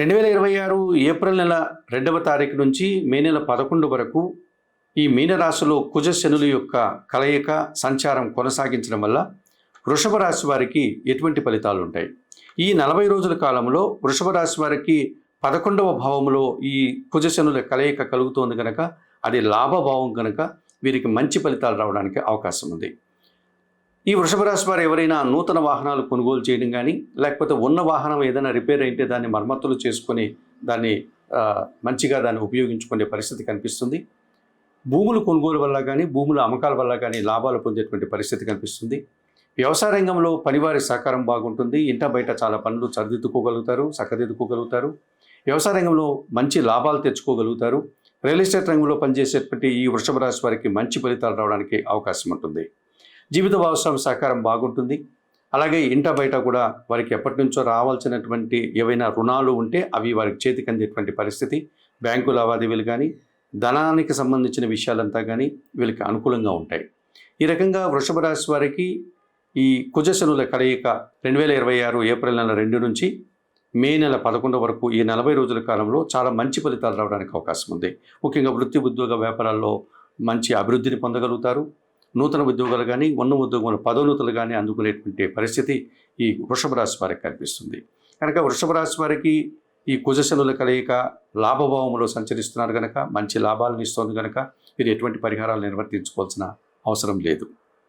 2026 April నెల 2వ తారీఖు నుంచి మే నెల 11 వరకు ఈ మీనరాశిలో కుజ శనుల యొక్క కలయిక సంచారం కొనసాగించడం వల్ల వృషభ రాశి వారికి ఎటువంటి ఫలితాలు ఉంటాయి? ఈ 40 రోజుల కాలంలో వృషభ రాశి వారికి 11వ భావంలో ఈ కుజ శనుల కలయిక కలుగుతోంది కనుక అది లాభభావం కనుక వీరికి మంచి ఫలితాలు రావడానికి అవకాశం ఉంది. ఈ వృషభ రాశి వారు ఎవరైనా నూతన వాహనాలు కొనుగోలు చేయడం కానీ, లేకపోతే ఉన్న వాహనం ఏదైనా రిపేర్ అయితే దాన్ని మరమ్మతులు చేసుకొని దాన్ని మంచిగా దాన్ని ఉపయోగించుకునే పరిస్థితి కనిపిస్తుంది. భూములు కొనుగోలు వల్ల కానీ, భూముల అమ్మకాల వల్ల కానీ లాభాలు పొందేటువంటి పరిస్థితి కనిపిస్తుంది. వ్యవసాయ రంగంలో పనివారి సహకారం బాగుంటుంది. ఇంట బయట చాలా పనులు సరిదిద్దుకోగలుగుతారు, చక్కదిద్దుకోగలుగుతారు. వ్యవసాయ రంగంలో మంచి లాభాలు తెచ్చుకోగలుగుతారు. రియల్ ఎస్టేట్ రంగంలో పనిచేసేటువంటి ఈ వృషభ రాశి వారికి మంచి ఫలితాలు రావడానికి అవకాశం ఉంటుంది. జీవిత భాగస్వామి సహకారం బాగుంటుంది. అలాగే ఇంట బయట కూడా వారికి ఎప్పటి నుంచో రావాల్సినటువంటి ఏవైనా రుణాలు ఉంటే అవి వారికి చేతికి అందేటువంటి పరిస్థితి, బ్యాంకు లావాదేవీలు కానీ, ధనానికి సంబంధించిన విషయాలంతా కానీ వీళ్ళకి అనుకూలంగా ఉంటాయి. ఈ రకంగా వృషభ రాశి వారికి ఈ కుజశనుల కలయిక 2026 ఏప్రిల్ నెల 2 నుంచి మే నెల 11 వరకు ఈ 40 రోజుల కాలంలో చాలా మంచి ఫలితాలు రావడానికి అవకాశం ఉంది. ముఖ్యంగా వృత్తి ఉద్యోగ వ్యాపారాల్లో మంచి అభివృద్ధిని పొందగలుగుతారు. నూతన ఉద్యోగాలు కానీ, ఉన్న ఉద్యోగంలో పదోన్నతులు కానీ అందుకునేటువంటి పరిస్థితి ఈ వృషభ రాశి వారికి కనిపిస్తుంది. కనుక వృషభ రాశి వారికి ఈ కుజశనుల కలయిక లాభభావంలో సంచరిస్తున్నారు కనుక మంచి లాభాలను ఇస్తుంది కనుక మీరు ఎటువంటి పరిహారాలు నిర్వర్తించుకోవాల్సిన అవసరం లేదు.